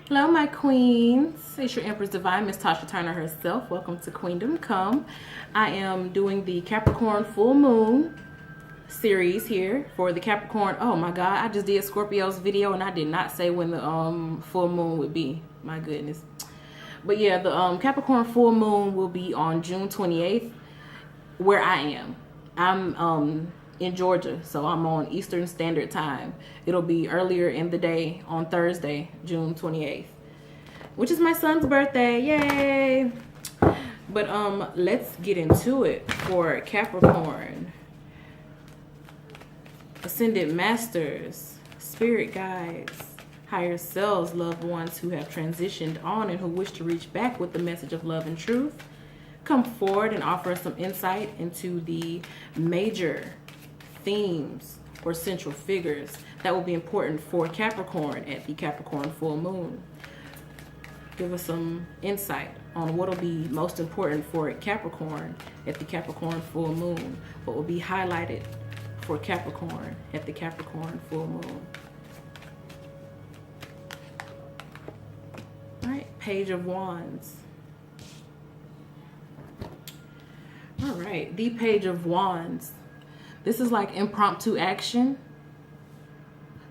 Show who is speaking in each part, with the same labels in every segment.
Speaker 1: Hello, my queens. It's your Empress Divine, Miss Tasha Turner herself. Welcome to Queendom Come. I am doing the Capricorn full moon series here for the Capricorn. Oh my God, I just did Scorpio's video and I did not say when the full moon would be. My goodness. But yeah, the Capricorn full moon will be on June 28th, where I am. I'm in Georgia, so I'm on Eastern Standard Time. It'll be earlier in the day on Thursday, June 28th, which is my son's birthday. Yay! But let's get into it for Capricorn. Ascended Masters, Spirit Guides, higher selves, loved ones who have transitioned on and who wish to reach back with the message of love and truth, come forward and offer us some insight into the major themes or central figures that will be important for Capricorn at the Capricorn full moon. Give us some insight on what will be most important for Capricorn at the Capricorn full moon. What will be highlighted for Capricorn at the Capricorn full moon. All right, Page of Wands. All right, the Page of Wands. This is like impromptu action.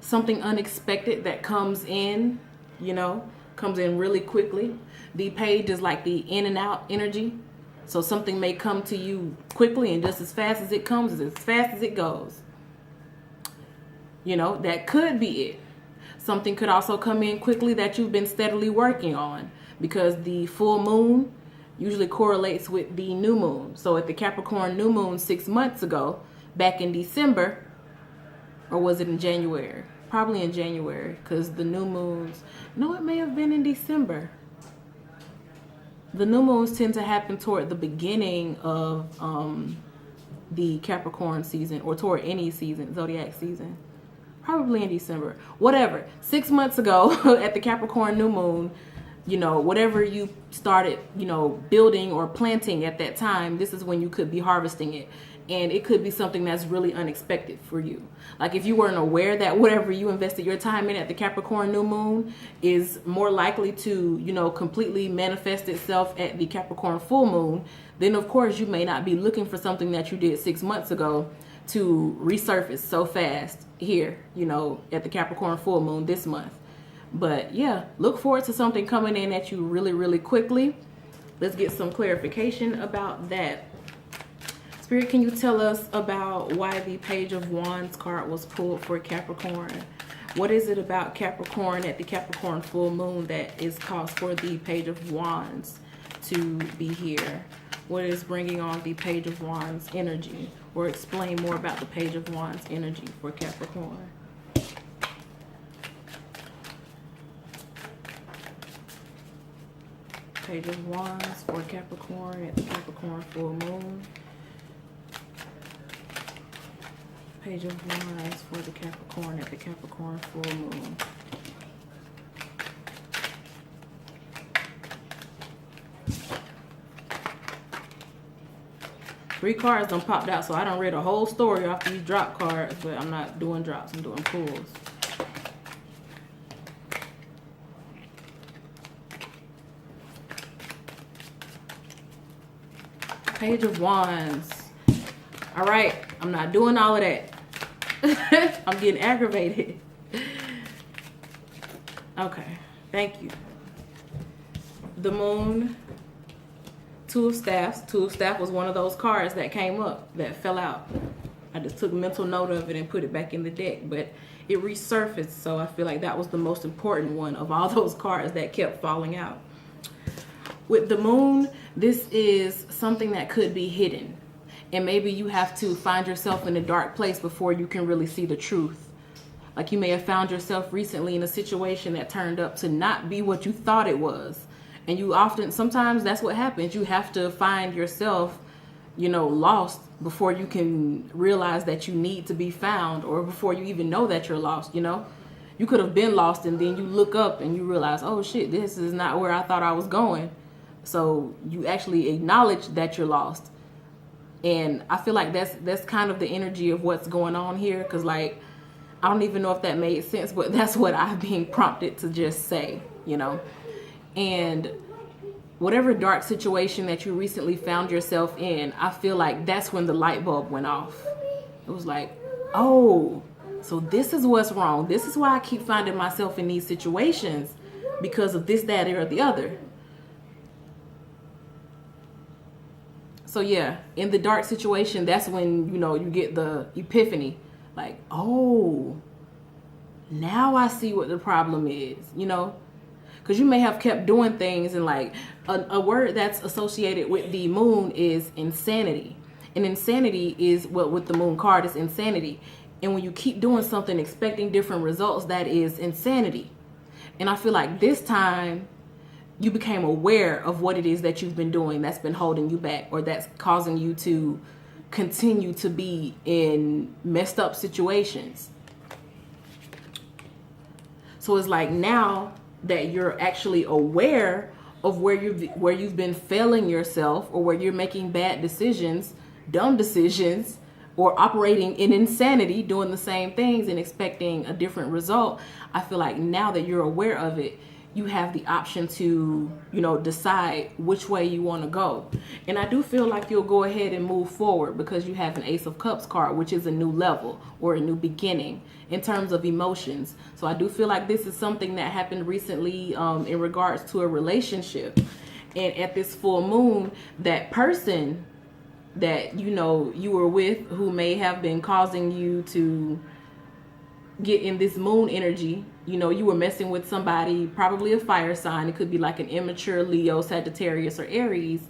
Speaker 1: Something unexpected that comes in, comes in really quickly. The page is like the in and out energy. So something may come to you quickly and just as fast as it comes, as fast as it goes. That could be it. Something could also come in quickly that you've been steadily working on, because the full moon usually correlates with the new moon. So at the Capricorn new moon 6 months ago, back in December, or was it in January? Probably in January, because the new moons, no, it may have been in December. The new moons tend to happen toward the beginning of the Capricorn season, or toward any season, zodiac season. Probably in December. Whatever. 6 months ago at the Capricorn new moon, whatever you started, building or planting at that time, this is when you could be harvesting it. And it could be something that's really unexpected for you. Like if you weren't aware that whatever you invested your time in at the Capricorn new moon is more likely to, completely manifest itself at the Capricorn full moon, then of course you may not be looking for something that you did 6 months ago to resurface so fast here, at the Capricorn full moon this month. But yeah, look forward to something coming in at you really, really quickly. Let's get some clarification about that. Spirit, can you tell us about why the Page of Wands card was pulled for Capricorn? What is it about Capricorn at the Capricorn full moon that is cause for the Page of Wands to be here? What is bringing on the Page of Wands energy? Or explain more about the Page of Wands energy for Capricorn. Page of Wands for Capricorn at the Capricorn full moon. Page of Wands for the Capricorn at the Capricorn full moon. Three cards done popped out, so I done read a whole story off these drop cards, but I'm not doing drops, I'm doing pulls. Page of Wands. All right, I'm not doing all of that. I'm getting aggravated. Okay, thank you. The Moon, Two of Staffs. Two of Staffs was one of those cards that came up, that fell out. I just took mental note of it and put it back in the deck, but it resurfaced, so I feel like that was the most important one of all those cards that kept falling out. With the Moon, this is something that could be hidden. And maybe you have to find yourself in a dark place before you can really see the truth. Like you may have found yourself recently in a situation that turned up to not be what you thought it was. And sometimes that's what happens. You have to find yourself, lost before you can realize that you need to be found, or before you even know that you're lost, You could have been lost and then you look up and you realize, oh shit, this is not where I thought I was going. So you actually acknowledge that you're lost. And I feel like that's kind of the energy of what's going on here. Because I don't even know if that made sense, but that's what I'm being prompted to just say, you know. And whatever dark situation that you recently found yourself in, I feel like that's when the light bulb went off. It was like, oh, so this is what's wrong. This is why I keep finding myself in these situations, because of this, that, or the other. So yeah, in the dark situation, that's when, you know, you get the epiphany. Like, oh, now I see what the problem is, you know. Because you may have kept doing things, and like a word that's associated with the moon is insanity. And insanity is what with the moon card is insanity. And when you keep doing something expecting different results, that is insanity. And I feel like this time you became aware of what it is that you've been doing that's been holding you back, or that's causing you to continue to be in messed up situations. So it's like now that you're actually aware of where you've been failing yourself, or where you're making bad decisions, dumb decisions, or operating in insanity, doing the same things and expecting a different result. I feel like now that you're aware of it, you have the option to, you know, decide which way you want to go. And I do feel like you'll go ahead and move forward, because you have an Ace of Cups card, which is a new level or a new beginning in terms of emotions. So I do feel like this is something that happened recently in regards to a relationship. And at this full moon, that person that, you know, you were with, who may have been causing you to get in this moon energy, you know, you were messing with somebody, probably a fire sign. It could be like an immature Leo, Sagittarius, or Aries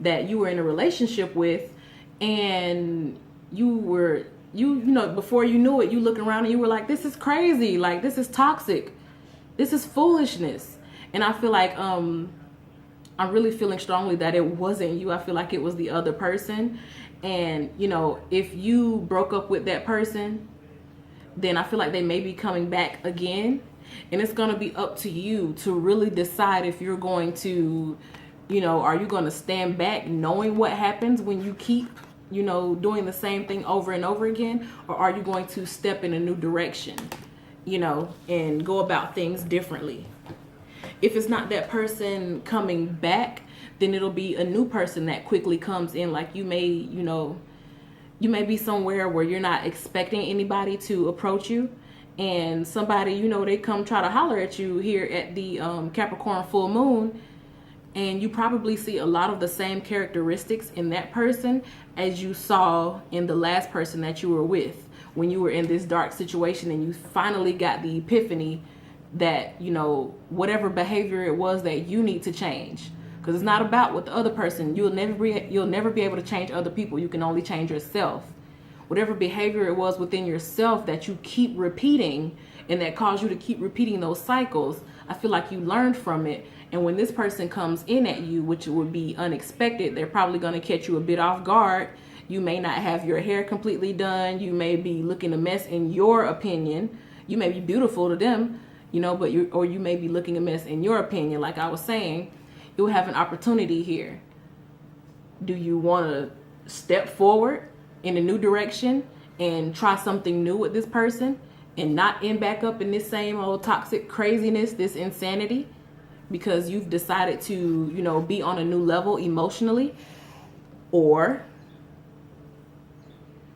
Speaker 1: that you were in a relationship with, and you know, before you knew it, you look around and you were like, this is crazy, like this is toxic, this is foolishness. And I feel like I'm really feeling strongly that it wasn't you. I feel like it was the other person. And, you know, if you broke up with that person, then I feel like they may be coming back again. And it's going to be up to you to really decide if you're going to, you know, are you going to stand back knowing what happens when you keep, you know, doing the same thing over and over again? Or are you going to step in a new direction, you know, and go about things differently? If it's not that person coming back, then it'll be a new person that quickly comes in. Like you may, you know, you may be somewhere where you're not expecting anybody to approach you, and somebody, you know, they come try to holler at you here at the Capricorn full moon, and you probably see a lot of the same characteristics in that person as you saw in the last person that you were with when you were in this dark situation, and you finally got the epiphany that, you know, whatever behavior it was that you need to change. Because it's not about what the other person, you'll never be able to change other people. You can only change yourself. Whatever behavior it was within yourself that you keep repeating and that caused you to keep repeating those cycles, I feel like you learned from it. And when this person comes in at you, which would be unexpected, they're probably going to catch you a bit off guard. You may not have your hair completely done. You may be looking a mess in your opinion. You may be beautiful to them, you know, but you may be looking a mess in your opinion. Like I was saying, you'll have an opportunity here. Do you want to step forward in a new direction and try something new with this person and not end back up in this same old toxic craziness, this insanity, because you've decided to, you know, be on a new level emotionally? Or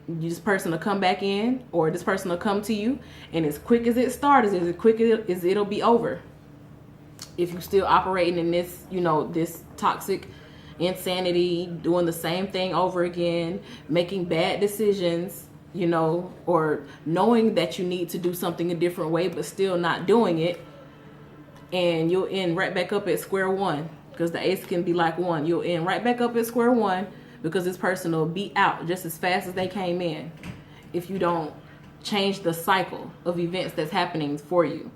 Speaker 1: this person will come back in, or this person will come to you, and as quick as it starts, as quick as it'll be over. If you're still operating in this, you know, this toxic insanity, doing the same thing over again, making bad decisions, you know, or knowing that you need to do something a different way, but still not doing it, and you'll end right back up at square one, because the ace can be like one. You'll end right back up at square one, because this person will be out just as fast as they came in if you don't change the cycle of events that's happening for you.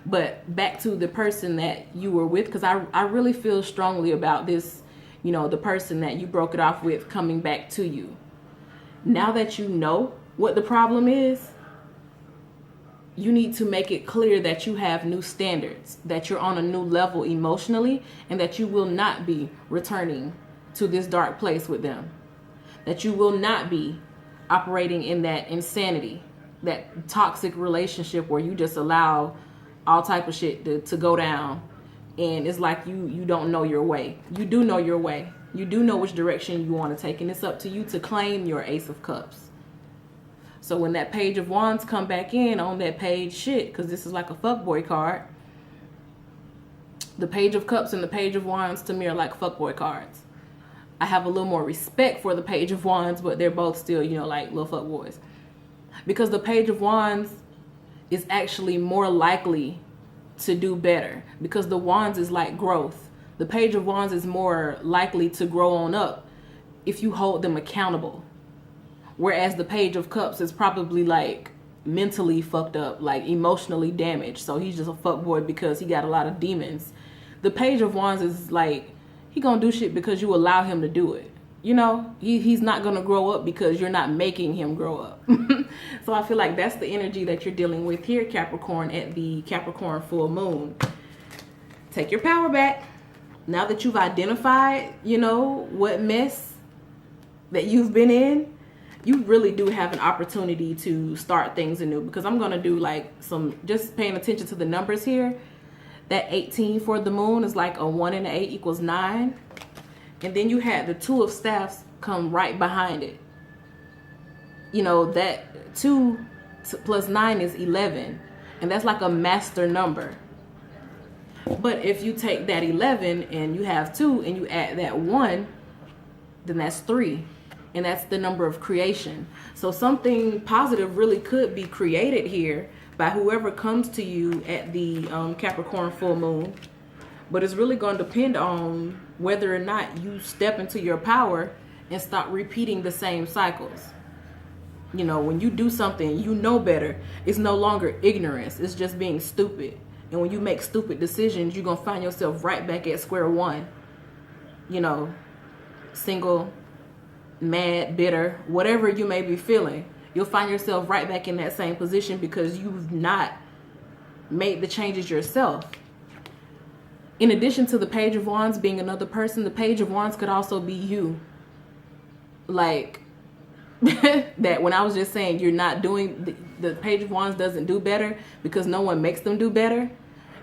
Speaker 1: But back to the person that you were with, because I really feel strongly about this, you know, the person that you broke it off with coming back to you. Now that you know what the problem is, you need to make it clear that you have new standards, that you're on a new level emotionally, and that you will not be returning to this dark place with them, that you will not be operating in that insanity, that toxic relationship where you just allow all type of shit to go down, and it's like you don't know your way. You do know your way. You do know which direction you want to take, and it's up to you to claim your Ace of Cups. So when that Page of Wands come back in on that page shit, because this is like a fuckboy card, the Page of Cups and the Page of Wands to me are like fuckboy cards. I have a little more respect for the Page of Wands, but they're both still, you know, like little fuckboys. Because the Page of Wands is actually more likely to do better, because the Wands is like growth. The Page of Wands is more likely to grow on up if you hold them accountable. Whereas the Page of Cups is probably like mentally fucked up, like emotionally damaged. So he's just a fuckboy because he got a lot of demons. The Page of Wands is like, he gonna do shit because you allow him to do it. You know, he's not gonna grow up because you're not making him grow up. So I feel like that's the energy that you're dealing with here, Capricorn, at the Capricorn full moon. Take your power back. Now that you've identified, you know, what mess that you've been in, you really do have an opportunity to start things anew. Because I'm going to do like some, just paying attention to the numbers here. That 18 for the moon is like a 1 and an 8 equals 9. And then you had the 2 of staffs come right behind it. You know, that 2 plus 9 is 11. And that's like a master number. But if you take that 11 and you have 2 and you add that 1, then that's 3. And that's the number of creation. So something positive really could be created here by whoever comes to you at the Capricorn full moon. But it's really going to depend on whether or not you step into your power and stop repeating the same cycles. You know, when you do something, you know better. It's no longer ignorance. It's just being stupid. And when you make stupid decisions, you're going to find yourself right back at square one. You know, single, mad, bitter, whatever you may be feeling, you'll find yourself right back in that same position because you've not made the changes yourself. In addition to the Page of Wands being another person, the Page of Wands could also be you. Like, that when I was just saying you're not doing, the Page of Wands doesn't do better because no one makes them do better.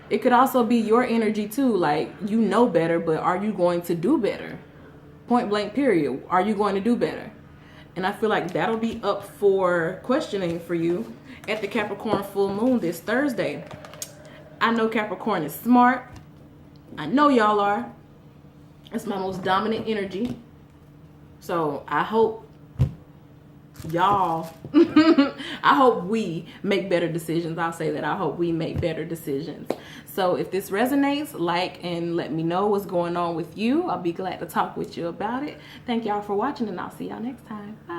Speaker 1: It could also be your energy too. Like, you know better, but are you going to do better? Point blank period. Are you going to do better? And I feel like that'll be up for questioning for you at the Capricorn full moon this Thursday. I know Capricorn is smart. I know y'all are. It's my most dominant energy. So I hope y'all, I hope we make better decisions. I'll say that. I hope we make better decisions. So if this resonates, like and let me know what's going on with you. I'll be glad to talk with you about it. Thank y'all for watching, and I'll see y'all next time. Bye.